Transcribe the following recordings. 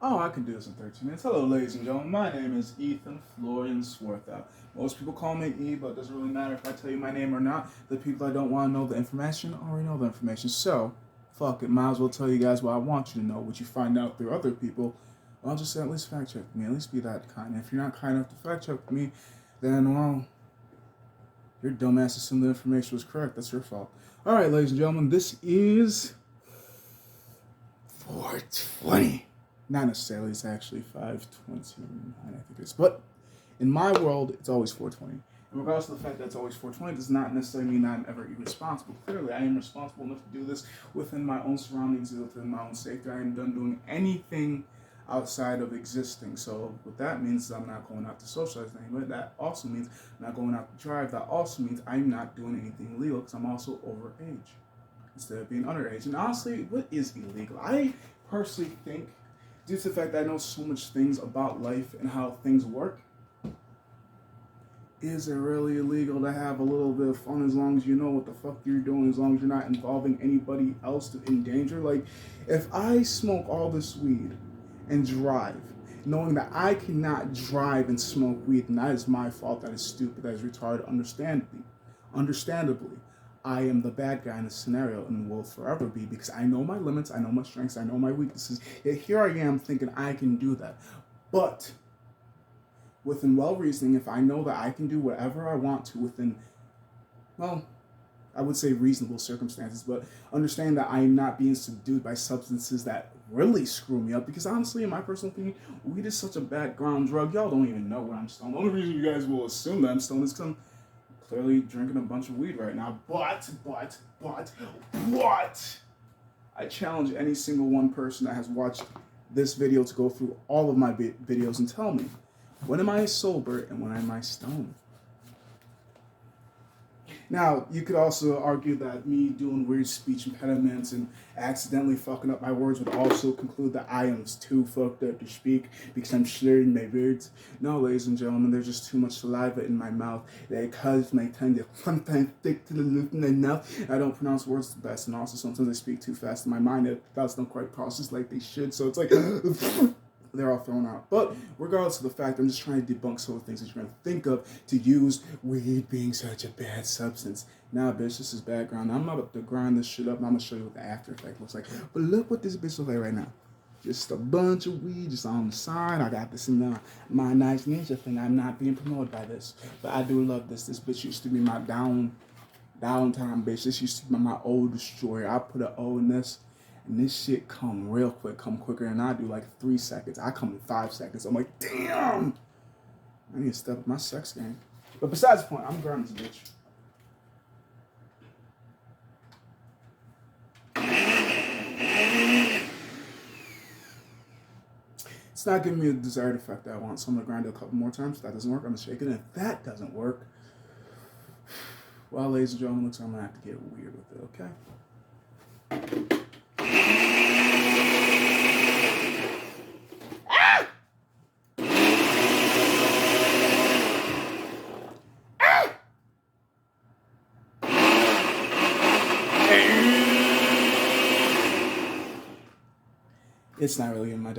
Oh, I can do this in 13 minutes. Hello, ladies and gentlemen. My name is Ethan Florian Swarthout. Most people call me E, but it doesn't really matter if I tell you my name or not. The people that don't want to know the information already know the information. So, fuck it. Might as well tell you guys what I want you to know. What you find out through other people, well, I'll just say at least fact check me. At least be that kind. And if you're not kind enough to fact check me, then, well, your dumbass assumed the information was correct. That's your fault. Alright, ladies and gentlemen, this is 420. Not necessarily, it's actually 5:29, I think it is. But in my world, it's always 4:20. And regardless of the fact that it's always 4:20, does not necessarily mean I'm ever irresponsible. Clearly, I am responsible enough to do this within my own surroundings, within my own safety. I am done doing anything outside of existing. So what that means is I'm not going out to socialize anyway. That also means I'm not going out to drive. That also means I'm not doing anything illegal because I'm also over age instead of being underage. And honestly, what is illegal? I personally think, due to the fact that I know so much things about life and how things work, is it really illegal to have a little bit of fun as long as you know what the fuck you're doing, as long as you're not involving anybody else in danger? Like, if I smoke all this weed and drive, knowing that I cannot drive and smoke weed, and that is my fault, that is stupid, that is retarded, understandably, I am the bad guy in this scenario and will forever be, because I know my limits, I know my strengths, I know my weaknesses. Yet here I am thinking I can do that. But within well reasoning, if I know that I can do whatever I want to within, well, I would say reasonable circumstances, but understand that I am not being subdued by substances that really screw me up. Because honestly, in my personal opinion, weed is such a background drug. Y'all don't even know when I'm stoned. The only reason you guys will assume that I'm stoned is because I'm clearly drinking a bunch of weed right now. But, I challenge any single one person that has watched this video to go through all of my videos and tell me, when am I sober and when am I stoned? Now, you could also argue that me doing weird speech impediments and accidentally fucking up my words would also conclude that I am too fucked up to speak because I'm slurring my words. No, ladies and gentlemen, there's just too much saliva in my mouth that it causes my tongue to sometimes stick to the roof of my mouth. I don't pronounce words the best, and also sometimes I speak too fast in my mind that thoughts don't quite process like they should, so it's like they're all thrown out. But regardless of the fact, I'm just trying to debunk some of the things that you're going to think of to use weed being such a bad substance. Now, bitch, this is background. I'm about to grind this shit up, and I'm going to show you what the after effect looks like. But look what this bitch looks like right now. Just a bunch of weed just on the side. I got this in my nice ninja thing. I'm not being promoted by this, but I do love this. This bitch used to be my downtime bitch. This used to be my old destroyer. I put an O in this. And this shit come real quick, come quicker than I do, like 3 seconds. I come in 5 seconds. I'm like, damn! I need to step up my sex game. But besides the point, I'm grinding this bitch. It's not giving me the desired effect that I want, so I'm gonna grind it a couple more times. If that doesn't work, I'm gonna shake it. And if that doesn't work, well, ladies and gentlemen, looks like I'm gonna have to get weird with it, okay? It's not really in my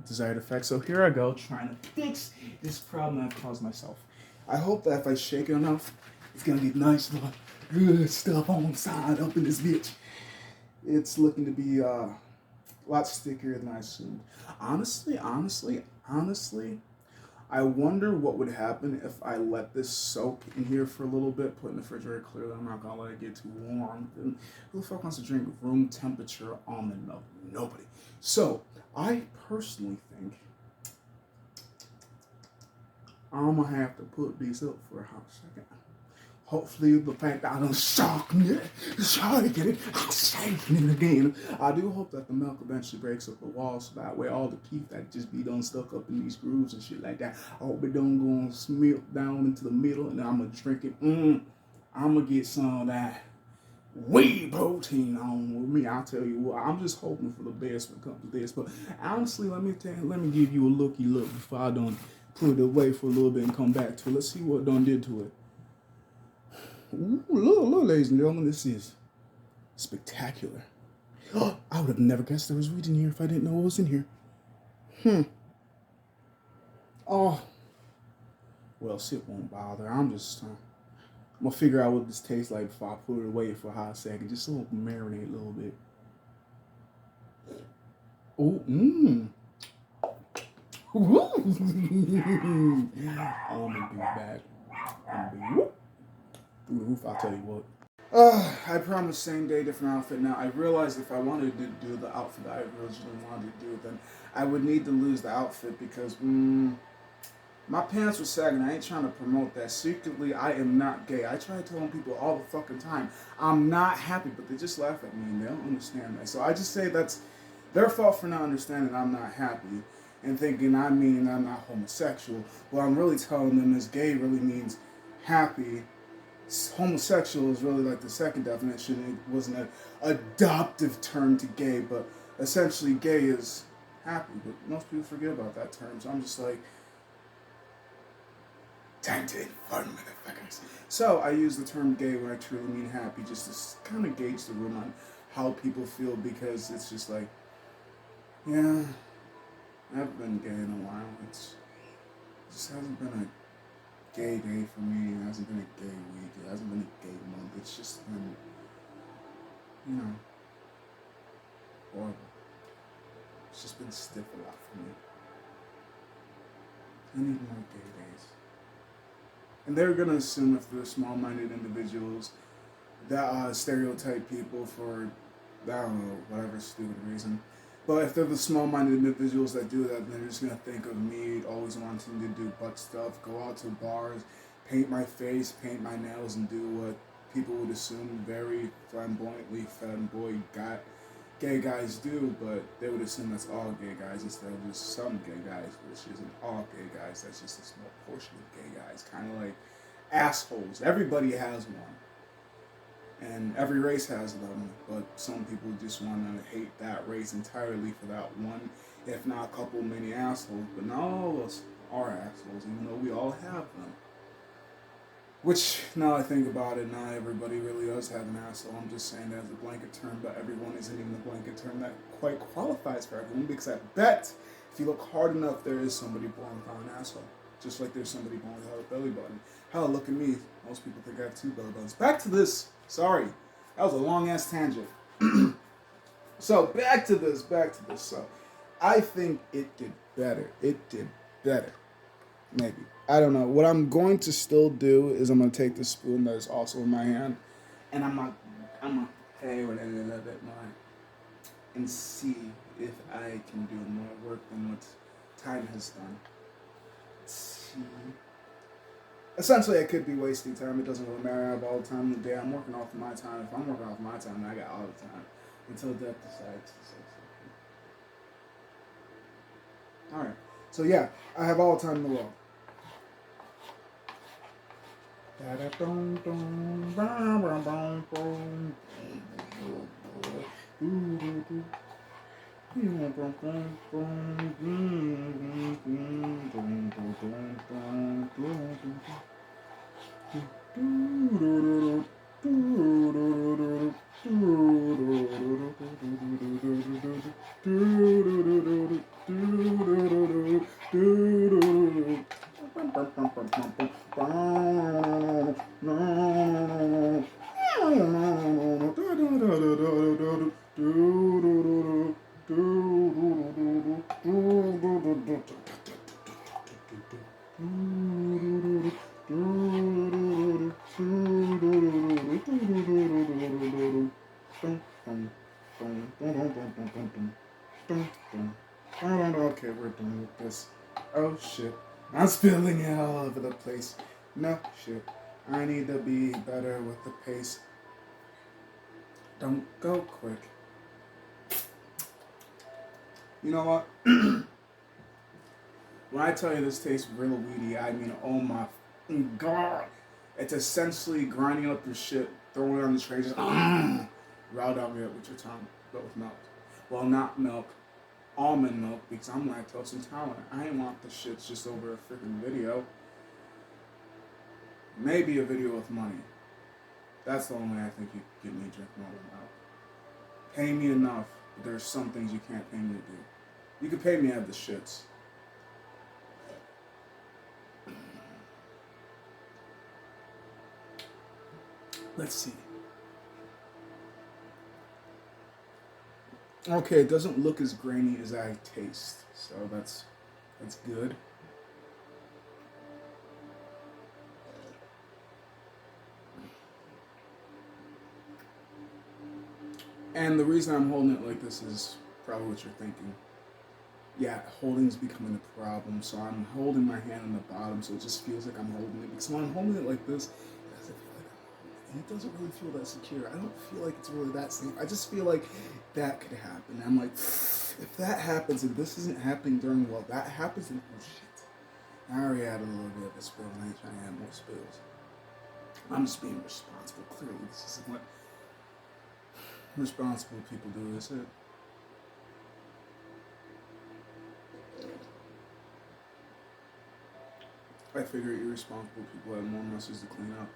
desired effect, so here I go trying to fix this problem I've caused myself. I hope that if I shake it enough, it's gonna get nice little good stuff on the side up in this bitch. It's looking to be a lot stickier than I assumed. Honestly, I wonder what would happen if I let this soak in here for a little bit, put in the refrigerator. Clearly, I'm not gonna let it get too warm. And who the fuck wants to drink room temperature almond milk? Nobody. So, I personally think I'm gonna have to put this up for a hot second. Hopefully, the fact that I don't shaking it, I'm shaking it again. I do hope that the milk eventually breaks up the wall, so that way all the teeth that just be done stuck up in these grooves and shit like that, I hope it don't go and smelt down into the middle, and I'm gonna drink it. I'm gonna get some of that whey protein on with me. I'll tell you what, I'm just hoping for the best when it comes to this. But honestly, let me give you a looky look before I don't put it away for a little bit and come back to it. Let's see what done did to it. Ooh, look, ladies and gentlemen, this is spectacular. I would have never guessed there was weed in here if I didn't know what was in here. Oh, well, shit won't bother. I'm gonna figure out what this tastes like before I put it away for a hot second. Just so it'll marinate a little bit. Oh, Almond be back. Through the roof, I'll tell you what. I promised same day, different outfit. Now, I realized if I wanted to do the outfit that I originally wanted to do, then I would need to lose the outfit because, my pants were sagging. I ain't trying to promote that. Secretly, I am not gay. I try telling people all the fucking time, I'm not happy, but they just laugh at me and they don't understand that. So I just say that's their fault for not understanding I'm not happy and thinking I mean I'm not homosexual. What I'm really telling them is gay really means happy. Homosexual is really like the second definition. It wasn't an adoptive term to gay, but essentially gay is happy. But most people forget about that term. So I'm just like, time to fun motherfuckers. So I use the term gay when I truly mean happy, just to kind of gauge the room on how people feel, because it's just like, yeah, I haven't been gay in a while. It just hasn't been a gay day for me. It hasn't been a gay week. It hasn't been a gay month. It's just been, horrible. It's just been stiff a lot for me. I need more gay days. And they're going to assume if they're small-minded individuals that stereotype people for, I don't know, whatever stupid reason. But if they're the small-minded individuals that do that, then they're just going to think of me always wanting to do butt stuff, go out to bars, paint my face, paint my nails, and do what people would assume very flamboyantly gay guys do, but they would assume that's all gay guys instead of just some gay guys, which isn't all gay guys. That's just a small portion of gay guys, kind of like assholes. Everybody has one, and every race has them, but some people just want to hate that race entirely for that one, if not a couple many assholes. But not all of us are assholes, even though we all have them. Which, now I think about it, not everybody really does have an asshole. I'm just saying that as a blanket term, but everyone isn't even a blanket term that quite qualifies for everyone, because I bet if you look hard enough, there is somebody born without an asshole. Just like there's somebody born without a belly button. Hell, look at me. Most people think I have 2 belly buttons. Back to this. Sorry. That was a long-ass tangent. So, back to this. So, I think it did better. Maybe. I don't know. What I'm going to still do is I'm going to take the spoon that is also in my hand, and I'm going to play with it a little bit more and see if I can do more work than what time has done. Let's see. Essentially, I could be wasting time. It doesn't really matter. I have all the time in the day. I'm working off of my time. If I'm working off my time, then I got all the time until death decides to say something. Alright. So, yeah, I have all the time in the world. Okay, we're done with this. Oh shit. I'm spilling it all over the place. No shit. I need to be better with the pace. Don't go quick. You know what? When I tell you this tastes real weedy, I mean, oh my god. It's essentially grinding up your shit, throwing it on the tray, just raw-dogging it with your tongue, but with milk. Well, not milk. Almond milk, because I'm lactose intolerant. I ain't want the shits just over a freaking video. Maybe a video with money. That's the only way I think you can get me to drink more than milk. Pay me enough, but there's some things you can't pay me to do. You could pay me to have the shits. Let's see. Okay, it doesn't look as grainy as I taste, so that's good. And the reason I'm holding it like this is probably what you're thinking. Yeah, holding's becoming a problem, so I'm holding my hand on the bottom, so it just feels like I'm holding it. Because when I'm holding it like this, it doesn't feel like I'm holding it. And it doesn't really feel that secure. I don't feel like it's really that safe. I just feel like that could happen. I'm like, if that happens and this isn't happening during while that happens, then oh shit. I already had a little bit of a spill, and I ain't trying to have more spills. I'm just being responsible. Clearly, this isn't what responsible people do, is it? I figure irresponsible people have more messes to clean up.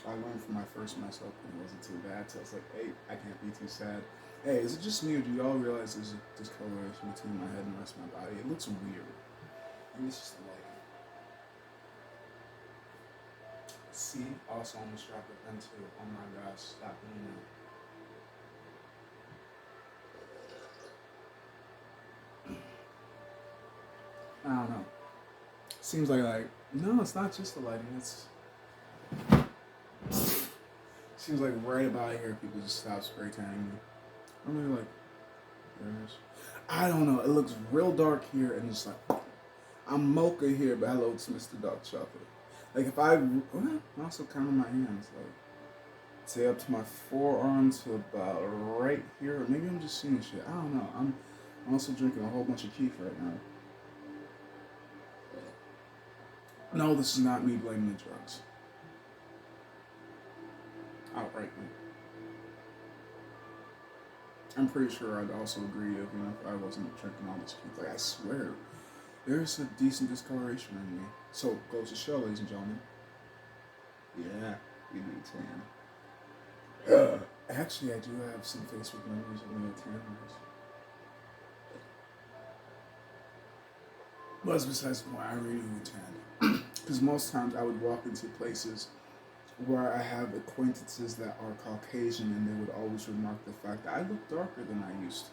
I learned from my first mess up and it wasn't too bad, so I was like, hey, I can't be too sad. Hey, is it just me or do y'all realize there's a discoloration between my head and the rest of my body? It looks weird. And it's just like, see, also almost dropped a pen too. Oh my gosh, stop doing that. I don't know. Seems like no, it's not just the lighting. It's seems like right about here people just stop spray tanning me. Or maybe like there's I don't know. It looks real dark here and just like I'm mocha here, but hello, it's Mr. Dark Chocolate. Like if I also count on my hands, like say up to my forearm to about right here. Maybe I'm just seeing shit. I don't know. I'm also drinking a whole bunch of keef right now. No, this is not me blaming the drugs. Outrightly. I'm pretty sure I'd also agree if I wasn't drinking all this keef. Like I swear, there's a decent discoloration in me. So goes to show, ladies and gentlemen. Yeah, we need tan. Actually, I do have some Facebook memories of me at tan. But besides the point, I really do tan. Because most times I would walk into places where I have acquaintances that are Caucasian and they would always remark the fact that I look darker than I used to.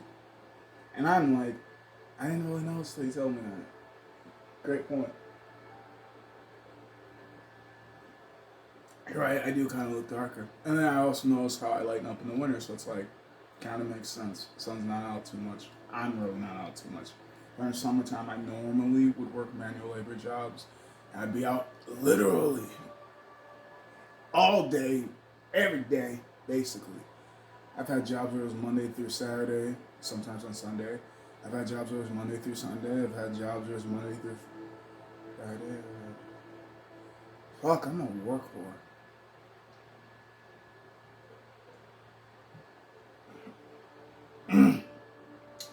And I'm like, I didn't really know until you told me that. Great point. Right, I do kind of look darker. And then I also notice how I lighten up in the winter, so it's like, kind of makes sense. Sun's not out too much. I'm really not out too much. During summertime, I normally would work manual labor jobs. And I'd be out literally all day, every day, basically. I've had jobs where it was Monday through Saturday, sometimes on Sunday. I've had jobs where it was Monday through Sunday. I've had jobs where it was Monday through Friday. Fuck, I'm a work whore.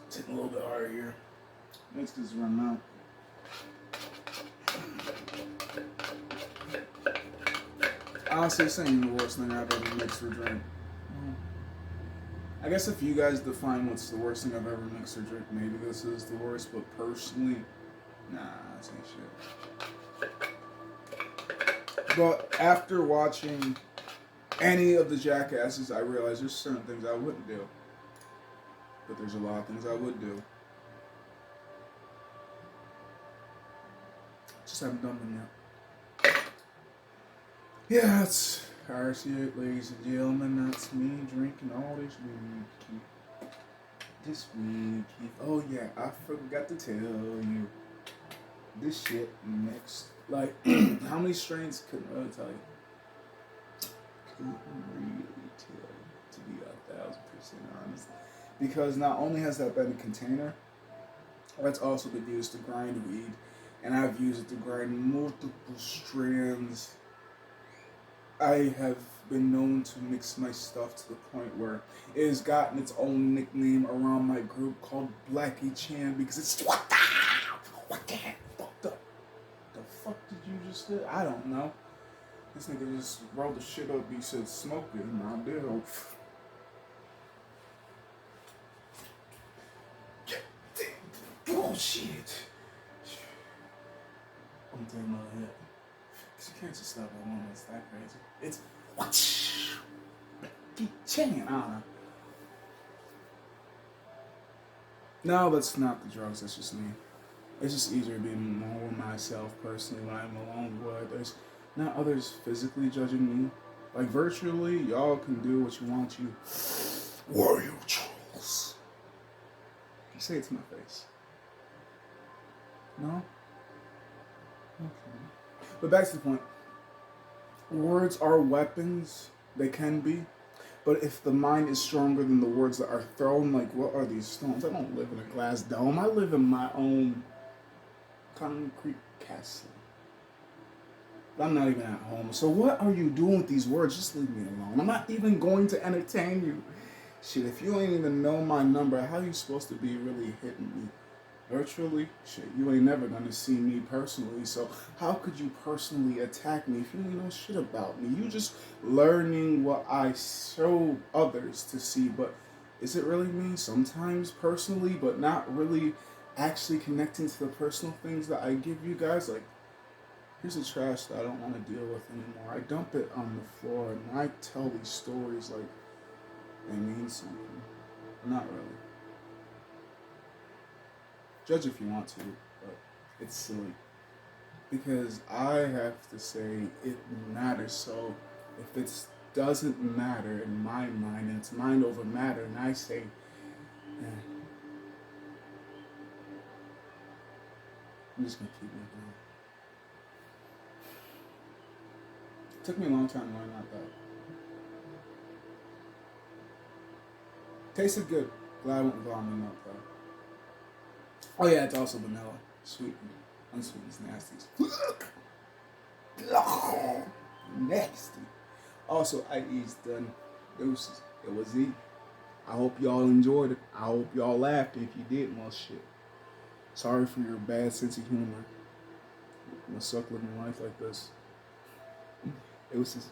It's hitting a little bit harder here. Next because it's running out. Honestly, this ain't the worst thing I've ever mixed or drank. I guess if you guys define what's the worst thing I've ever mixed or drank, maybe this is the worst, but personally, nah, this ain't shit. But after watching any of the Jackasses, I realized there's certain things I wouldn't do. But there's a lot of things I would do. Just haven't done them yet. Yeah, that's RC8, ladies and gentlemen. That's me drinking all this weed. This weed. Oh yeah, I forgot to tell you. This shit mixed. Like, how many strains couldn't really tell you? Couldn't really tell, to be 1,000% honest. Because not only has that been a container, that's also been used to grind weed. And I've used it to grind multiple strands. I have been known to mix my stuff to the point where it has gotten its own nickname around my group called Blackie Chan because it's what the fucked up. The fuck did you just say? I don't know. This nigga just rolled the shit up. He said smoke it in my deal. shit. I'm taking another hit. Cause you can't just stop at one. It's that crazy. It's what? Keep changing. I don't know. No, that's not the drugs. That's just me. It's just easier being more myself personally when I'm alone. Where there's not others physically judging me. Like virtually, y'all can do what you want. You warrior trolls. You say it to my face. No. Okay. But back to the point. Words are weapons. They can be. But if the mind is stronger than the words that are thrown, like what are these stones? I don't live in a glass dome. I live in my own concrete castle. I'm not even at home. So what are you doing with these words? Just leave me alone. I'm not even going to entertain you. Shit, if you ain't even know my number, how you supposed to be really hitting me? Virtually? Shit, you ain't never gonna see me personally, so how could you personally attack me if you ain't know shit about me? You just learning what I show others to see, but is it really me? Sometimes personally, but not really actually connecting to the personal things that I give you guys. Like, here's the trash that I don't want to deal with anymore. I dump it on the floor, and I tell these stories like they mean something. Not really. Judge if you want to, but it's silly. Because I have to say it matters. So if it doesn't matter in my mind, and it's mind over matter, and I say, I'm just gonna keep moving on. It took me a long time to learn that though. Tasted good. Glad I went with almond milk though. Oh yeah, it's also vanilla. Sweet and unsweetened nasties. Nasty. Also, IE's done. Deuces. It was E. I hope y'all enjoyed it. I hope y'all laughed. If you did, well shit. Sorry for your bad sense of humor. I'm gonna suck living life like this. It was just